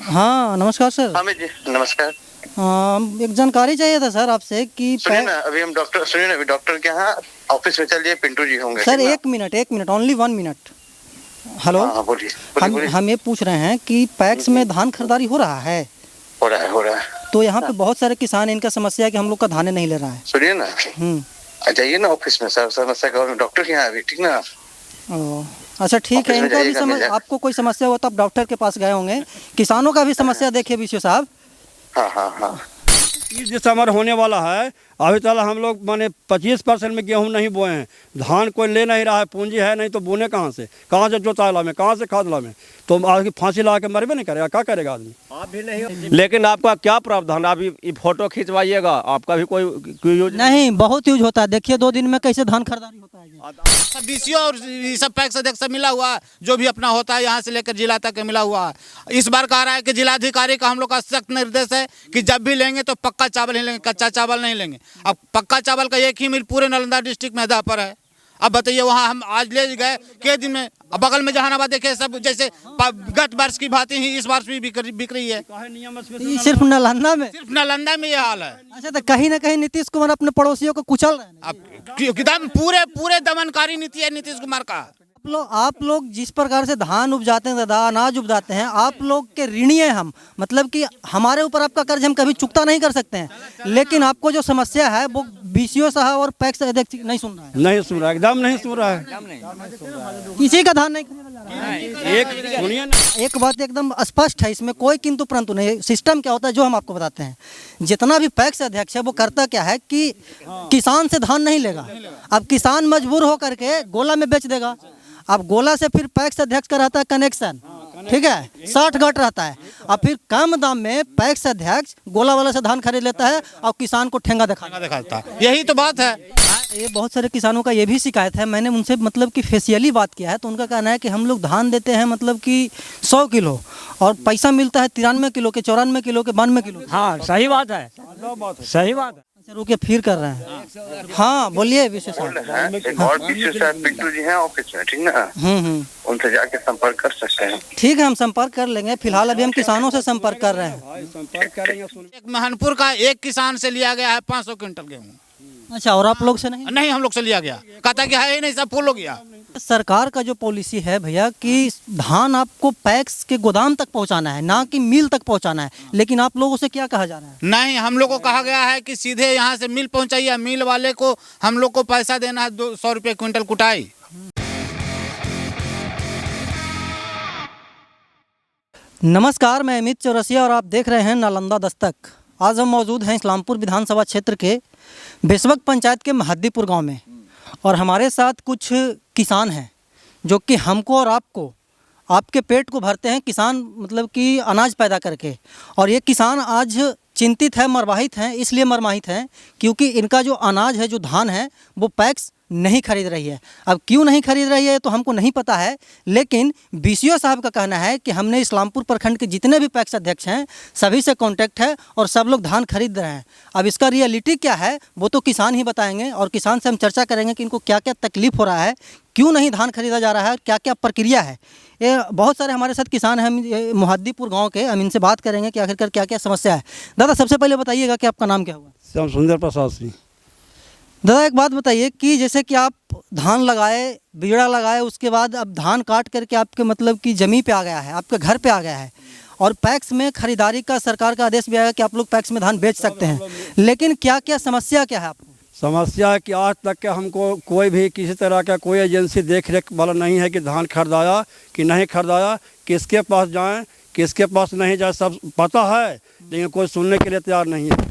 हाँ नमस्कार सर। हाँ जी नमस्कार। एक जानकारी चाहिए था सर आपसे कि सुनिए ना, अभी हम डॉक्टर सुनिए ना, अभी डॉक्टर के यहाँ ऑफिस में चलिए, पिंटू जी होंगे। सर एक मिनट ओनली 1 मिनट। हेलो। हाँ बोलिए हम ये पूछ रहे हैं कि पैक्स में धान खरीदारी हो रहा है। हो रहा है। तो यहाँ पे बहुत सारे किसान, इनका समस्या है कि हम लोग का धान नहीं ले रहा है। सुनिए ना, जाइए ना ऑफिस में, सर समस्या का डॉक्टर के यहाँ अभी, ठीक ना। अच्छा ठीक है, इनका भी समस्या, आपको कोई समस्या हो तो आप डॉक्टर के पास गए होंगे। किसानों का भी समस्या देखिए विशु साहब। हाँ 30 दिसंबर होने वाला है, अभी तक हम लोग माने 25% में गेहूं नहीं बोए हैं। धान कोई ले नहीं रहा है, पूंजी है नहीं तो बोने कहाँ से जोता ला में, कहाँ से खाद ला में, तो आगे फांसी ला के मरबे नहीं करेगा, क्या करेगा आदमी। आप भी नहीं, लेकिन आपका क्या प्रावधान, आप ये फोटो खिंचवाइएगा, आपका भी कोई यूज नहीं, बहुत यूज होता है। देखिए 2 दिन में कैसे धान खरीदारी होता है। सब बीसीओ और ये सब पैक्स अध्यक्ष सब मिला हुआ है, जो भी अपना होता है यहाँ से लेकर जिला तक मिला हुआ है। इस बार कह रहा है कि जिलाधिकारी का हम लोग का सख्त निर्देश है कि जब भी लेंगे तो पक्का चावल ही लेंगे, कच्चा चावल नहीं लेंगे। अब पक्का चावल का एक ही मिल पूरे नालंदा डिस्ट्रिक्ट में अदा पर है। अब बताइए, वहाँ हम आज ले गए के दिन में, बगल में जहानाबाद देखे, सब जैसे गत वर्ष की भांति ही इस वर्ष भी बिक रही है। सिर्फ नालंदा में, सिर्फ नालंदा में ये हाल है। अच्छा, तो कहीं ना कहीं नीतीश कुमार अपने पड़ोसियों को कुचल रहे हैं। अब एकदम पूरे दमनकारी नीति है नीतीश कुमार का। आप लोग जिस प्रकार से धान उपजाते हैं दादा, अनाज उपजाते हैं, आप लोग के ऋणी हैं हम। मतलब कि हमारे ऊपर आपका कर्ज हम कभी चुकता नहीं कर सकते हैं, लेकिन आपको जो समस्या है वो बीसीओ साहब और पैक्स अध्यक्ष नहीं सुन रहा है। नहीं सुन रहा है, एकदम नहीं सुन रहा है। किसी का धान नहीं खरीदा जा रहा है। एक सुनिए ना, एक बात एकदम स्पष्ट है, इसमें कोई किंतु परंतु नहीं। सिस्टम क्या होता है जो हम आपको बताते हैं। जितना भी पैक्स अध्यक्ष है वो करता क्या है कि किसान से धान नहीं लेगा। अब किसान मजबूर होकर के गोला में बेच देगा। अब गोला से फिर पैक्स अध्यक्ष का रहता है कनेक्शन, ठीक है, 60 गट रहता है। अब फिर कम दाम में पैक्स अध्यक्ष गोला वाला से धान खरीद लेता है और किसान को ठेंगा दिखाता है। यही तो बात है। ये बहुत सारे किसानों का ये भी शिकायत है। मैंने उनसे मतलब कि फेशियली बात किया है तो उनका कहना है कि हम लोग धान देते हैं मतलब कि 100 किलो और पैसा मिलता है 93 किलो के, 94 किलो के, 92 किलो। हाँ सही बात है, सही बात है। रुके फिर कर रहे हैं। हाँ बोलिए विशेष एक और बीसीओ साहब पिंटू जी हैं ऑफिस में, ठीक ना। उनसे जाके संपर्क कर सकते हैं। ठीक है, हम संपर्क कर लेंगे। फिलहाल अभी हम किसानों से संपर्क कर रहे हैं। एक महनपुर का एक किसान से लिया गया है 500 क्विंटल गेहूँ। अच्छा, और आप लोग से नहीं? नहीं, हम लोग से लिया गया, कहता कि है ही नहीं, सब फुल हो गया। सरकार का जो पॉलिसी है भैया कि धान आपको पैक्स के गोदाम तक पहुंचाना है, ना कि मिल तक पहुंचाना है, लेकिन आप लोगों से क्या कहा जा रहा है? नहीं, हम लोग को कहा गया है कि सीधे यहाँ से मिल पहुंचाइए, मिल वाले को हम लोग को पैसा देना है 200 रुपये क्विंटल कुटाई। नमस्कार, मैं अमित चौरसिया और आप देख रहे हैं नालंदा दस्तक। आज हम मौजूद हैं इस्लामपुर विधानसभा क्षेत्र के बेसवक पंचायत के महद्दीपुर गांव में, और हमारे साथ कुछ किसान हैं जो कि हमको और आपको, आपके पेट को भरते हैं। किसान मतलब कि अनाज पैदा करके, और ये किसान आज चिंतित है, मरवाहित हैं। इसलिए मरवाहित हैं क्योंकि इनका जो अनाज है, जो धान है, वो पैक्स नहीं खरीद रही है। अब क्यों नहीं खरीद रही है तो हमको नहीं पता है, लेकिन बीसीओ साहब का कहना है कि हमने इस्लामपुर प्रखंड के जितने भी पैक्स अध्यक्ष हैं सभी से कांटेक्ट है और सब लोग धान खरीद रहे हैं। अब इसका रियलिटी क्या है वो तो किसान ही बताएंगे, और किसान से हम चर्चा करेंगे कि इनको क्या क्या तकलीफ हो रहा है, क्यों नहीं धान खरीदा जा रहा है, क्या क्या प्रक्रिया है। ये बहुत सारे हमारे साथ किसान हैं महद्दीपुर गाँव के, हम इनसे बात करेंगे कि आखिरकार क्या क्या समस्या है। दादा सबसे पहले बताइएगा कि आपका नाम क्या हुआ? श्याम सुंदर प्रसाद सिंह। दादा एक बात बताइए कि जैसे कि आप धान लगाए, बीड़ा लगाए, उसके बाद अब धान काट करके आपके मतलब कि ज़मीन पे आ गया है, आपके घर पे आ गया है, और पैक्स में खरीदारी का सरकार का आदेश भी आया कि आप लोग पैक्स में धान बेच सकते हैं, लेकिन क्या क्या समस्या क्या है आपको? समस्या है कि आज तक के हमको कोई भी किसी तरह का कोई एजेंसी देख रेख वाला नहीं है कि धान खरीदाया कि नहीं खरीदाया, किसके पास जाएं किसके पास नहीं जाए, सब पता है लेकिन कोई सुनने के लिए तैयार नहीं है।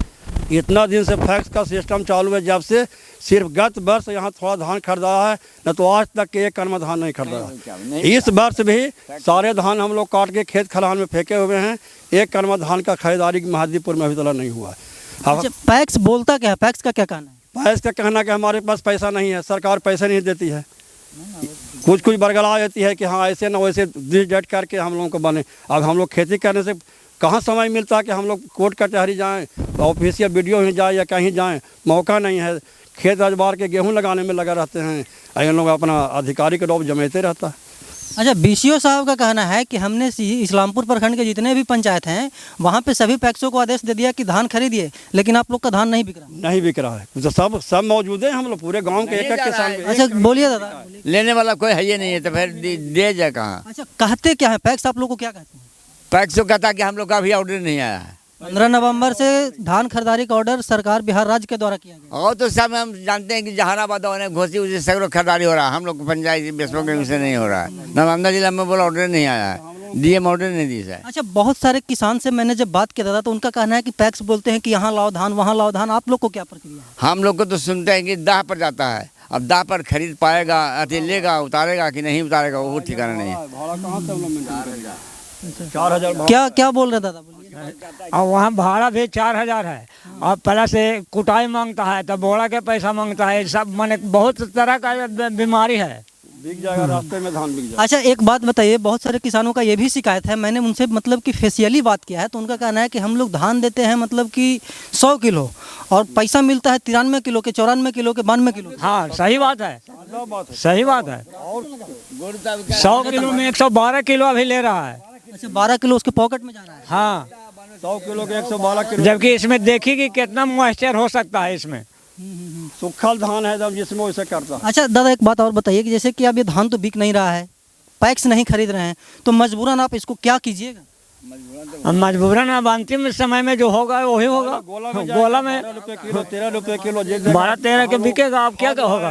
इतना दिन से पैक्स का सिस्टम चालू है, जब से सिर्फ गत वर्ष यहाँ थोड़ा धान खरीदाया है, न तो आज तक के एक करमा धान नहीं खरीदा। इस वर्ष भी सारे धान हम लोग काट के खेत खलिहान में फेंके हुए हैं, एक करमा धान का खरीदारी महद्दीपुर में अभी तक नहीं हुआ है। अच्छा, पैक्स बोलता क्या है? पैक्स का क्या कहना है? पैक्स का कहना कि हमारे पास पैसा नहीं है, सरकार पैसे नहीं देती है, कुछ बरगला देती है कि हाँ ऐसे ना वैसे डिट करके हम लोगों को बने। अब हम लोग खेती करने से कहाँ समय मिलता है कि हम लोग कोर्ट कचहरी जाएं, ऑफिस या वीडियो ही जाए या कहीं जाएं, मौका नहीं है। खेत अजबार के गेहूं लगाने में लगा रहते हैं, इन लोग अपना अधिकारी का डॉब जमेते रहता है। अच्छा, बीसीओ साहब का कहना है कि हमने इस्लामपुर प्रखंड के जितने भी पंचायत हैं वहाँ पे सभी पैक्सों को आदेश दे दिया कि धान खरीदिए, लेकिन आप लोग का धान नहीं बिक रहा। नहीं बिक रहा है, तो सब मौजूद है, हम लोग पूरे गांव के एक किसान। अच्छा बोलिए दादा, बोलिए। लेने वाला कोई है ही नहीं है, तो फिर दे जाए कहाँ। अच्छा, कहते क्या है पैक्स, आप लोग को क्या कहते हैं? पैक्स कहता कि हम लोग का अभी ऑर्डर नहीं आया है। 15 नवंबर से धान खरीदारी का ऑर्डर सरकार बिहार राज्य के द्वारा किया गया। और तो सब हम जानते हैं कि जहानाबाद और घोसी उसी सगरों खरीदारी हो रहा है, हम लोग पंचायत बेसबों के से नहीं हो रहा है। नालंदा जिला में बोला ऑर्डर नहीं आया है, डीएम ऑर्डर नहीं दी है। अच्छा, बहुत सारे किसान से मैंने जब बात किया था तो उनका कहना है कि पैक्स बोलते हैं कि यहाँ लाओ धान, वहाँ लाओ धान, आप लोग को क्या प्रक्रिया है? हम लोग को तो सुनते हैं कि दाह पर जाता है, अब दाह पर खरीद पाएगा, अति लेगा, उतारेगा कि नहीं उतारेगा वो ठिकाना नहीं है। 4000 क्या क्या बोल रहे दादा, बोलिए। और वहाँ भाड़ा भी 4000 है, और पहले से कुटाई मांगता है, तो बोरा के पैसा मांगता है, सब माने बहुत तरह का बीमारी है। बिक जाएगा, रास्ते में धान बिक जाएगा। अच्छा, एक बात बताइए, बहुत सारे किसानों का ये भी शिकायत है, मैंने उनसे मतलब कि फेशियली बात किया है तो उनका कहना है कि हम लोग धान देते हैं मतलब कि 100 किलो और पैसा मिलता है 93 किलो के, 94 किलो के, 92 किलो के। हाँ सही बात है, सही बात है। 100 किलो में 112 किलो अभी ले रहा है। अच्छा, 12 किलो उसके पॉकेट में जा रहा है। हाँ 100 किलो के 112 किलो, जबकि इसमें देखिए कि कितना मॉइस्चर हो सकता है इसमें। सूखल धान है जब जिसमें वैसे करता है। अच्छा दादा, एक बात और बताइए कि जैसे कि अब ये धान तो बिक नहीं रहा है, पैक्स नहीं खरीद रहे हैं, तो मजबूरन आप इसको क्या कीजिएगा? मजबूरन अब अंतिम समय में जो होगा वही होगा। गोला में 13 रुपये किलो 12-13 के बिकेगा। अब क्या होगा?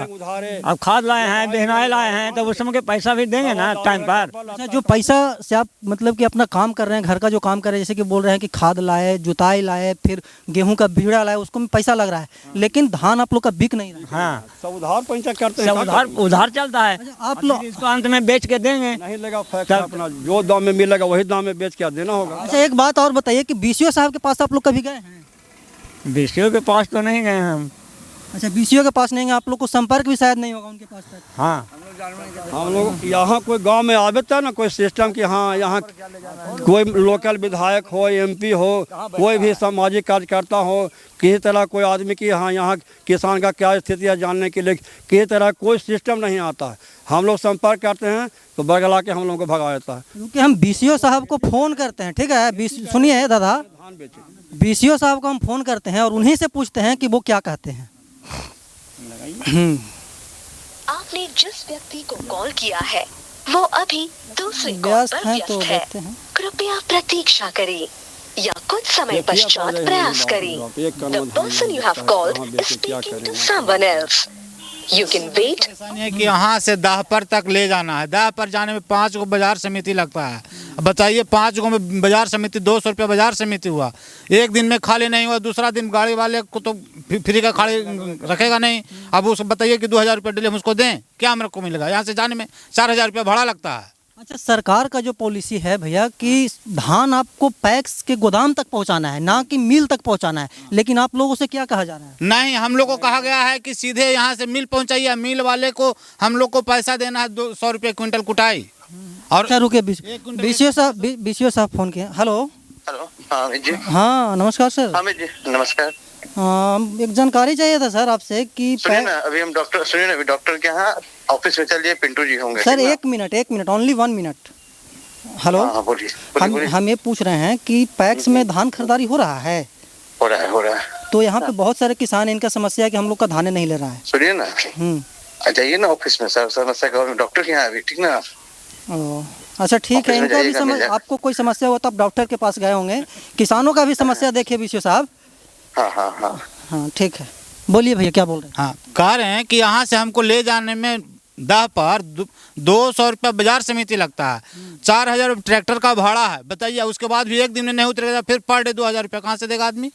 अब खाद लाए हैं, बिहनाए लाए हैं, तो उस समय के पैसा भी देंगे ना टाइम पर। अच्छा, जो पैसा से आप मतलब कि अपना काम कर रहे हैं, घर का जो काम कर रहे हैं, जैसे कि बोल रहे हैं कि खाद लाए, जुताई लाए, फिर गेहूं का बीड़ा लाए, उसको में पैसा लग रहा है, लेकिन धान आप लोग का बिक नहीं रहा है। हाँ सब उधार पैसा करते हैं, सब उधार चलता है। आप लोग इसको अंत में बेच के देंगे। नहीं लेगा फैक्स, अपना जो दाम में मिलेगा वही दाम में बेच के देना होगा। अच्छा, एक बात और बताइए कि बीसीओ साहब के पास आप लोग कभी गए हैं? बीसीओ के पास तो नहीं गए हम। अच्छा, बीसीओ के पास नहीं गए, आप लोग को संपर्क भी शायद नहीं होगा उनके पास तक। हाँ हम लोग यहाँ कोई गांव में आवे था ना कोई सिस्टम कि हाँ यहाँ कोई लोकल विधायक हो, एमपी हो, कोई भी सामाजिक कार्यकर्ता हो, किसी तरह कोई आदमी की हाँ यहाँ किसान का क्या स्थिति है जानने के लिए किसी तरह कोई सिस्टम नहीं आता है। हम लोग संपर्क करते हैं तो बगला के हम लोग को भगा देता है। क्योंकि हम बीसीओ साहब को फ़ोन करते हैं, ठीक है, सुनिए दादा, बीसीओ साहब को हम फ़ोन करते हैं और उन्हीं से पूछते हैं कि वो क्या कहते हैं। आपने जिस व्यक्ति को कॉल किया है वो अभी दूसरे कॉल व्यस्त पर हैं तो व्यस्त है। देखते हैं। कृपया प्रतीक्षा करें या कुछ समय पश्चात प्रयास करें। The person you have called is speaking to someone else. You can wait. परेशानी है कि यहाँ से दाह पर तक ले जाना है, दाह पर जाने में 5 गो बाजार समिति लगता है। अब बताइए 5 गो में बाजार समिति 200 रुपया बाजार समिति हुआ, एक दिन में खाली नहीं हुआ, दूसरा दिन गाड़ी वाले को तो फ्री का खाली रखेगा नहीं। अब उसको बताइए कि 2000 रुपये डेली हम उसको दें, क्या मेरे को मिलेगा? यहाँ से जाने में 4000 रुपया भाड़ा लगता है। अच्छा, सरकार का जो पॉलिसी है भैया कि धान आपको पैक्स के गोदाम तक पहुंचाना है, ना कि मिल तक पहुंचाना है, लेकिन आप लोगों से क्या कहा जा रहा है? नहीं, हम लोग को कहा गया है कि सीधे यहाँ से मिल पहुँचाइए, मिल वाले को हम लोग को पैसा देना है 200 रुपये क्विंटल कुटाई। और अच्छा रुके, बीसीओ साहब फ़ोन किए। हेलो हेलो, हाँ अमित जी। हाँ नमस्कार सर। अमित जी नमस्कार। एक जानकारी चाहिए था सर आपसे कि सुनिए ना, अभी हम डॉक्टर के यहाँ ऑफिस में चलिए, पिंटू जी होंगे। सर एक मिनट, ओनली 1 मिनट। हेलो, हाँ बोलिए। हम ये पूछ रहे हैं कि पैक्स में धान खरीदारी हो रहा है? हो रहा है। तो यहाँ पे बहुत सारे किसान, इनका समस्या है कि हम लोग का धान नहीं ले रहा है। सुनिए ना, आ जाइए ना ऑफिस में, सर समस्या का डॉक्टर के यहाँ अभी, ठीक ना? अच्छा ठीक है, इनको भी समझ, आपको कोई समस्या हो तो आप डॉक्टर के पास गए होंगे, किसानों का भी समस्या देखिए बीसीओ साहब। हाँ ठीक है, बोलिए भैया क्या बोल रहे हैं? हाँ, कह रहे हैं कि यहाँ से हमको ले जाने में दाह पर 200 रुपया बाजार समिति लगता है, 4000 ट्रैक्टर का भाड़ा है। बताइए, उसके बाद भी एक दिन में नहीं उतरेगा, फिर पर डे 2000 रुपया कहाँ से देगा आदमी?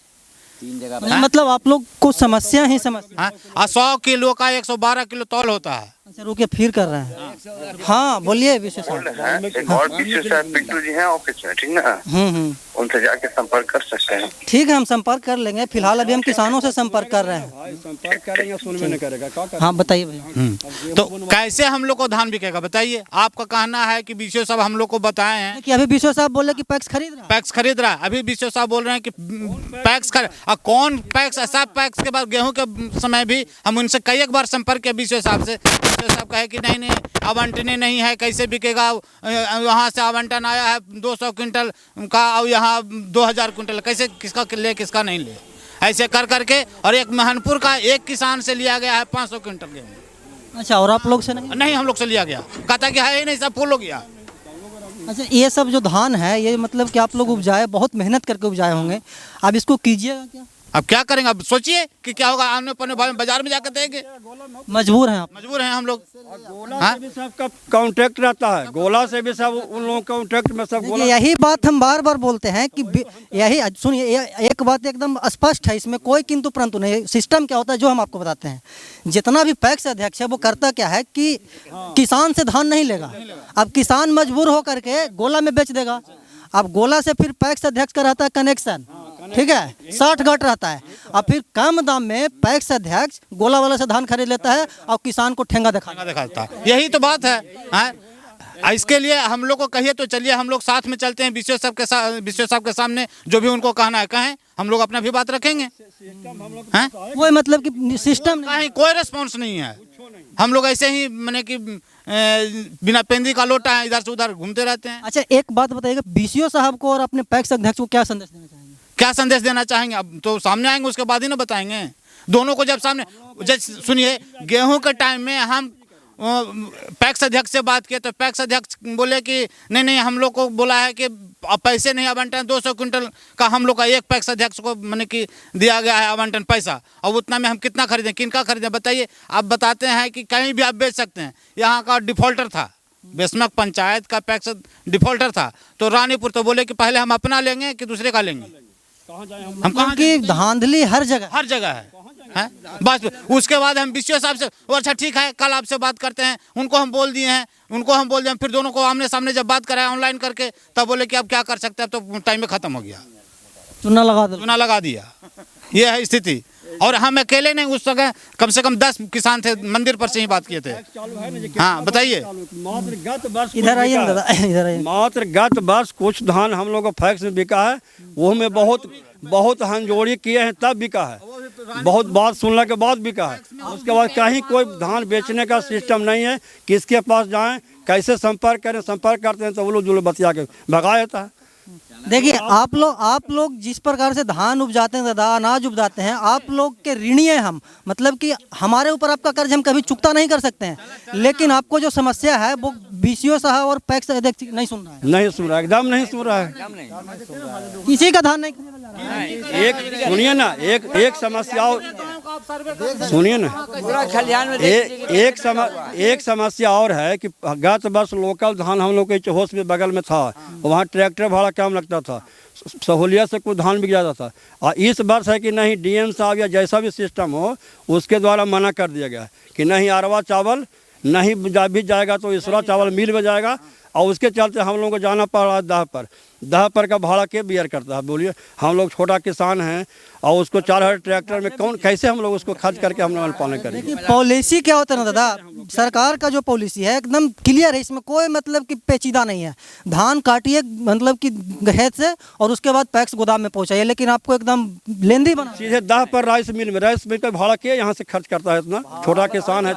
मतलब आप लोग को समस्या ही समस्या। हाँ, 100 किलो का 112 किलो तौल होता है। अच्छा रुके, फिर कर रहे हैं। हाँ बोलिए बीसीओ साहब। एक और बीसीओ साहब पिंटू जी हैं ऑफिस में, ठीक ना? उनसे जाके संपर्क कर सकते हैं। ठीक है, हम संपर्क कर लेंगे। फिलहाल अभी हम किसानों से संपर्क कर रहे हैं। संपर्क करेंगे, सुनने नहीं करेगा। हाँ बताइए भैया। तो कैसे हम लोग को धान बिकेगा? बताइए, आपका कहना है कि बीसीओ साहब हम लोग को बताए हैं कि अभी बीसीओ साहब बोले कि पैक्स खरीद रहा है। पैक्स खरीद रहा है। अभी बीसीओ साहब बोल रहे हैं कि पैक्स कौन पैक्स? सब पैक्स के बाद गेहूं के समय भी हम उनसे कई एक बार संपर्क किया बीसीओ साहब से, बीसीओ साहब कहे कि नहीं आवंटन नहीं है, कैसे बिकेगा, वहाँ से आवंटन आया है 200 क्विंटल का और यहाँ 2000 क्विंटल, कैसे किसका ले किसका नहीं ले, ऐसे कर करके। और एक महनपुर का एक किसान से लिया गया है 500 क्विंटल गेहूँ। अच्छा, और आप लोग से नहीं? हम लोग से लिया गया, कहता कि है ही नहीं, सब फुल हो गया। अच्छा, ये सब जो धान है ये मतलब कि आप लोग उपजाए, बहुत मेहनत करके उपजाए होंगे, अब इसको कीजिएगा क्या? अब क्या करेंगे, अब सोचिए कि क्या होगा, आने पड़ने भाई बाजार में जाकर देंगे, मजबूर हैं आप? मजबूर हैं हम लोग। गोला से भी सबका कॉन्ट्रैक्ट रहता है, गोला से भी सब उन लोगों का कॉन्ट्रैक्ट में सब गोला। यही बात हम बार बार बोलते हैं कि यही सुनिए, एक बात एकदम स्पष्ट है, इसमें कोई किंतु परंतु नहीं। सिस्टम क्या होता है जो हम आपको बताते हैं, जितना भी पैक्स अध्यक्ष है वो करता क्या है कि किसान से धान नहीं लेगा, अब किसान मजबूर होकर के गोला में बेच देगा। अब गोला से फिर पैक्स अध्यक्ष का रहता है कनेक्शन, ठीक है, 60 गट रहता है, और फिर कम दाम में पैक्स अध्यक्ष गोला वाला से धान खरीद लेता है और किसान को ठेंगा दिखाता है। यही तो बात है। इसके लिए हम लोग को कहिए तो चलिए, हम लोग साथ में चलते हैं बीसीओ साहब के सामने, जो भी उनको कहना है कहें, हम लोग अपना भी बात रखेंगे। वो मतलब कि सिस्टम कहीं कोई रिस्पॉन्स नहीं है, हम लोग ऐसे ही मैंने कि बिना पेंदी का लोटा है, इधर से उधर घूमते रहते हैं। अच्छा, एक बात बताइएगा, बीसीओ साहब को और अपने पैक्स अध्यक्ष को क्या संदेश देना चाहेंगे? क्या संदेश देना चाहेंगे, अब तो सामने आएंगे उसके बाद ही ना बताएंगे। दोनों को जब सामने, सुनिए, गेहूं के टाइम में हम पैक्स अध्यक्ष से बात किए तो पैक्स अध्यक्ष बोले कि नहीं हम लोग को बोला है कि पैसे नहीं आवंटन, 200 क्विंटल का हम लोग का एक पैक्स अध्यक्ष को मैंने कि दिया गया है आवंटन पैसा, और उतना में हम कितना खरीदें, किनका खरीदें बताइए। आप बताते हैं कि कहीं भी आप बेच सकते हैं। यहाँ का डिफॉल्टर था, बेसमक पंचायत का पैक्स डिफॉल्टर था, तो रानीपुर तो बोले कि पहले हम अपना लेंगे कि दूसरे का लेंगे। हम कहाँ की धांधली हर जगह है। बस उसके बाद हम बीसीओ साहब से, अच्छा ठीक है कल आपसे बात करते हैं, उनको हम बोल दिए हैं, फिर दोनों को आमने सामने जब बात कराया ऑनलाइन करके, तब बोले कि अब क्या कर सकते हैं, अब तो टाइम में खत्म हो गया, चूना लगा दिया। ये है स्थिति। और हम अकेले नहीं, उस समय कम से कम 10 किसान थे, मंदिर पर से ही बात किए थे। हाँ बताइए। इधर आइए दादा, इधर आइए। मात्र गत वर्ष कुछ धान हम लोग को फैक्स में बिका है, वो हमें बहुत हंजोड़ी किए हैं तब बिका है, बहुत बात सुनने के बाद बिका है। उसके बाद कहीं कोई धान बेचने का सिस्टम नहीं है, किसके पास जाएं, कैसे संपर्क करें, संपर्क करते हैं तो वो लोग जो बतिया के भगा देता है। देखिए, आप लोग जिस प्रकार से धान उपजाते हैं दादा, अनाज उपजाते हैं, आप लोग के ऋणी हैं हम, मतलब कि हमारे ऊपर आपका कर्ज हम कभी चुकता नहीं कर सकते हैं, लेकिन आपको जो समस्या है वो बीसीओ साहब और पैक्स अध्यक्ष नहीं सुन रहा है। नहीं सुन रहा है, एकदम नहीं सुन रहा है, किसी का धान नहीं। एक सुनिए ना, एक समस्या सुनिए ना, एक समस्या और है कि गत वर्ष लोकल धान हम लोग के चौहोश में बगल में था, वहाँ ट्रैक्टर भाड़ा कम लगता था, सहूलियत से कुछ धान बिक जाता था। और इस वर्ष है कि नहीं, डीएम साहब या जैसा भी सिस्टम हो उसके द्वारा मना कर दिया गया कि नहीं अरवा चावल नहीं भी जाएगा तो इसरा चावल मिल में जाएगा, और उसके चलते हम लोगों को जाना पड़ रहा है दह पर का भाड़ा के बियर करता है। बोलिए, हम लोग छोटा किसान हैं और उसको 4000 ट्रैक्टर में कैसे हम लोग उसको खर्च करके हम लोग पालन करेंगे। पॉलिसी क्या होता है ना दादा, सरकार का जो पॉलिसी है एकदम क्लियर है, इसमें कोई मतलब कि पेचीदा नहीं है। धान काटिए मतलब कि खेत से और उसके बाद पैक्स गोदाम में पहुंचाइए, लेकिन आपको एकदम लेंदी बना सीधे दह पर राइस मिल का भाड़ा के यहाँ से खर्च करता है, इतना छोटा किसान है।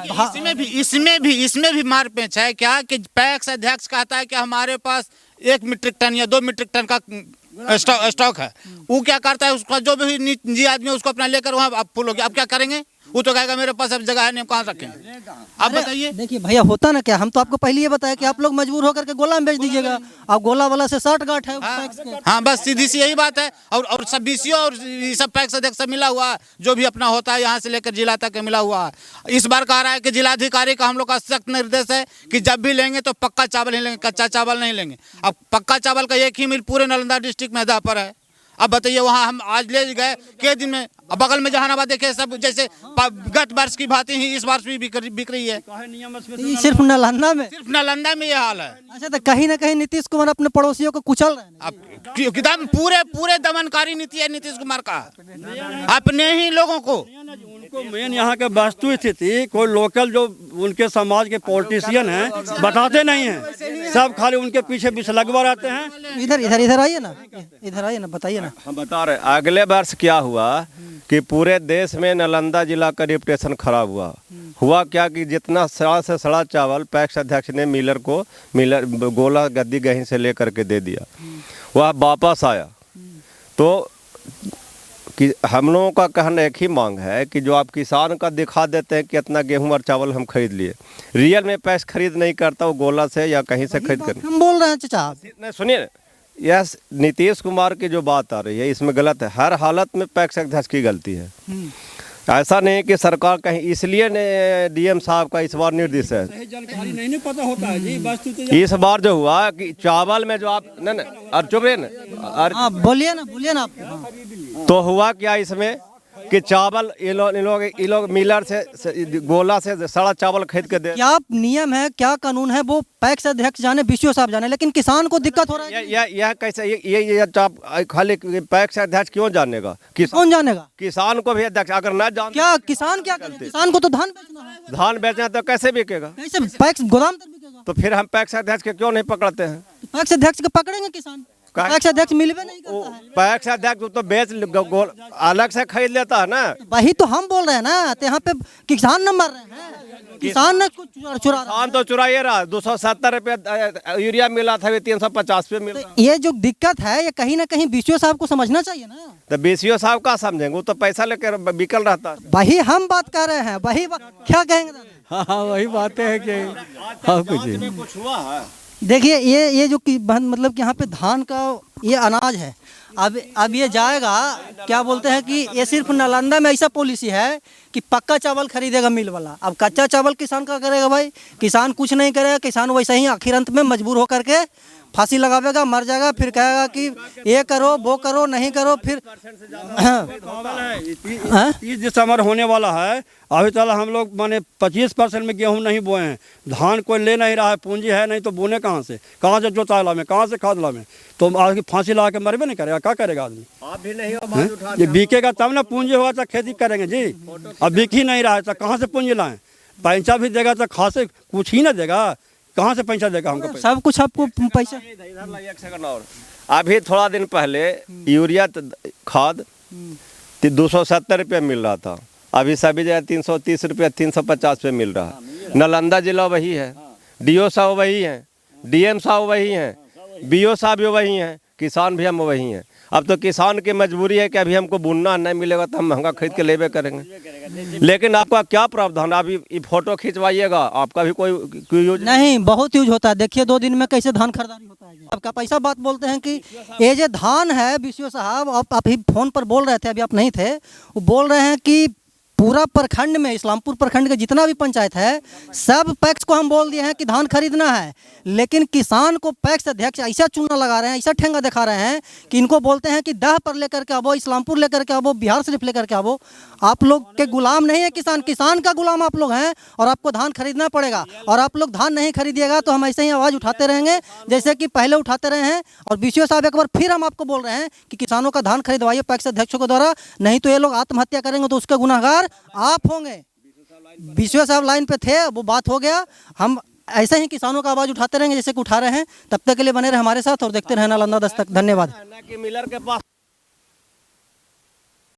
इसमें भी मार पेच है क्या कि पैक्स अध्यक्ष कहता है कि हमारे पास 1 मीट्रिक टन या 2 मीट्रिक टन का स्टॉक है, वो क्या करता है, उसका जो भी निजी आदमी उसको अपना लेकर वहाँ आप फुल हो गया, अब क्या करेंगे, वो तो कहेगा मेरे पास अब जगह है नहीं, कहाँ रखेंगे। आप बताइए। देखिए भैया, होता ना क्या, हम तो आपको पहले ये बताया कि आप लोग मजबूर होकर के गोला में बेच दीजिएगा, अब गोला वाला से 60 गांठ है। हाँ बस सीधी सी यही बात है। और सब बीसीओ और सब पैक्स अध्यक्ष सब मिला हुआ है, जो भी अपना होता है यहाँ से लेकर जिला तक मिला हुआ है। इस बार कह रहा है कि जिलाधिकारी का हम लोग का सख्त निर्देश है कि जब भी लेंगे तो पक्का चावल ही लेंगे, कच्चा चावल नहीं लेंगे। अब पक्का चावल का एक ही मिल पूरे नालंदा डिस्ट्रिक्ट में पर है। अब बताइए, वहाँ हम आज ले गए के दिन में, बगल में जहानाबाद देखे, सब जैसे गत वर्ष की भांति ही इस वर्ष भी बिक रही है। सिर्फ नालंदा में ये हाल है। अच्छा, तो कहीं ना कहीं नीतीश कुमार अपने पड़ोसियों को कुचल रहे हैं। एकदम पूरे दमनकारी नीति है नीतीश कुमार का, अपने ही लोगों को। उनको मेन यहाँ के वस्तु स्थिति कोई लोकल जो उनके समाज के पॉलिटिशियन हैं बताते नहीं हैं, सब खाली उनके पीछे बीच लगवा रहते हैं। इधर इधर इधर आइए ना, इधर आइए ना, बताइए ना। हम बता रहे अगले वर्ष क्या हुआ कि पूरे देश में नालंदा जिला का रेपुटेशन खराब हुआ क्या कि जितना सड़ा से सड़ा चावल पैक्स अध्यक्ष ने मिलर गोला गद्दी गहीं से लेकर के दे दिया, वह वापस आया। तो कि हम लोगों का कहना एक ही मांग है कि जो आप किसान का दिखा देते हैं कि इतना गेहूं और चावल हम खरीद लिए, रियल में पैक्स खरीद नहीं करता, वो गोला से या कहीं से खरीद कर। हम बोल रहे हैं चाचा, नहीं सुनिए, यह नीतीश कुमार की जो बात आ रही है इसमें गलत है। हर हालत में पैक्स अध्यक्ष की गलती है। ऐसा नहीं कि सरकार कहीं, इसलिए ने डीएम साहब का इस बार निर्देश है, सही जानकारी नहीं पता होता है जी। बस इस बार जो हुआ कि चावल में जो आप न और चुप रहे न, बोलिए ना आप। तो हुआ क्या इसमें कि चावल ये लोग मिलर से गोला से सड़ा चावल खरीद के दे। क्या नियम है, क्या कानून है, वो पैक्स अध्यक्ष जाने, बीसीओ साहब जाने, लेकिन किसान को दिक्कत हो रहा है। यह कैसे ये खाली पैक्स अध्यक्ष क्यों जानेगा? कौन जानेगा? किसान को भी अध्यक्ष अगर न जान, क्या किसान क्या करे? किसान को तो धान बेचना है। धान बेचना तो कैसे बिकेगा? कैसे पैक्स गोदाम तक बिकेगा? तो फिर हम पैक्स अध्यक्ष के क्यों नहीं पकड़ते हैं? पैक्स अध्यक्ष को पकड़ेंगे किसान, पैक्स अध्यक्ष मिलवे नहीं करता है। पैक्स अध्यक्ष तो बेच अलग से खरीद लेता है ना। वही तो हम बोल रहे हैं ना, तो यहाँ पे किसान न मर रहे हैं, किसान ने कुछ चुरा रहा है। तो चुराइए रहा, 270 रुपये यूरिया मिला था, 350 पे मिल रहा। ये जो दिक्कत है ये कहीं ना कहीं बीसीओ साहब को समझना चाहिए ना। तो बीसीओ साहब का समझेंगे, वो तो पैसा लेकर बिकल रहता है। वही हम बात कर रहे हैं, वही क्या कहेंगे दादा? हाँ वही बातें है कि कुछ हुआ है। देखिए ये जो कि मतलब कि यहाँ पे धान का ये अनाज है, अब ये जाएगा, क्या बोलते हैं कि ये सिर्फ नालंदा में ऐसा पॉलिसी है कि पक्का चावल खरीदेगा मिल वाला। अब कच्चा चावल किसान का करेगा भाई? किसान कुछ नहीं करेगा, किसान वैसे ही आखिर अंत में मजबूर होकर के फांसी लगावेगा, मर जाएगा, फिर कहेगा कि ये करो वो करो, नहीं करो फिर। 30 दिसंबर होने वाला है, अभी तक हम लोग माने 25% में गेहूं नहीं बोए हैं। धान कोई ले नहीं रहा है, पूंजी है नहीं तो बोने कहाँ से जोताला में, कहाँ से खाद ला में? तो आज फांसी लगा के मरबे नहीं करेगा, क्या करेगा आदमी? आप भी नहीं हो, ये बिकेगा तब ना पूंजी होगा तो खेती करेंगे जी। अब बिक ही नहीं रहा है तो कहाँ से पूंजी लाएं? पैसा भी देगा तो खासे कुछ ही ना देगा, कहाँ से पैसा देगा हमको? सब कुछ आपको पैसा। एक सेकंड और, अभी थोड़ा दिन पहले यूरिया खाद 270 रुपये मिल रहा था, अभी सभी जगह 330 रुपये 350 पे मिल रहा है। नालंदा जिला वही है, डीओ साहब वही हैं, डीएम साहब वही हैं, बीओ साहब भी वही हैं, किसान भी हम वही हैं। अब तो किसान की मजबूरी है कि अभी हमको बुनना नहीं मिलेगा तो हम महंगा खरीद के लेवे करेंगे। लेकिन आपका क्या प्रावधान? आप ये फोटो खिंचवाइएगा, आपका भी कोई यूज नहीं, बहुत यूज होता है। देखिए 2 दिन में कैसे धान खरीदारी होता है। आपका पैसा बात बोलते हैं कि ये जो धान है, बीसीओ साहब आप ही फोन पर बोल रहे थे, अभी आप नहीं थे, वो बोल रहे हैं कि पूरा प्रखंड में, इस्लामपुर प्रखंड का जितना भी पंचायत है, सब पैक्स को हम बोल दिए हैं कि धान खरीदना है, लेकिन किसान को पैक्स अध्यक्ष ऐसा चूना लगा रहे हैं, ऐसा ठेंगा दिखा रहे हैं कि इनको बोलते हैं कि दह पर लेकर के आवो, इस्लामपुर लेकर के आवो, बिहार शरीफ लेकर के आवो। आप लोग के गुलाम नहीं है किसान, किसान का गुलाम आप लोग हैं, और आपको धान खरीदना पड़ेगा। और आप लोग धान नहीं खरीदिएगा तो हम ऐसे ही आवाज़ उठाते रहेंगे जैसे कि पहले उठाते रहे हैं। और बीसीओ साहब एक बार फिर हम आपको बोल रहे हैं कि किसानों का धान खरीदवाइए पैक्स अध्यक्षों के द्वारा, नहीं तो ये लोग आत्महत्या करेंगे तो उसका गुनाहगार आप होंगे। बीसीओ साहब लाइन पे थे, वो बात हो गया। हम ऐसे ही किसानों का आवाज़ उठाते रहेंगे जैसे कि उठा रहे हैं। तब तक के लिए बने रहे हमारे साथ और देखते रहे नालंदा दस्तक। धन्यवाद। मिलर के पास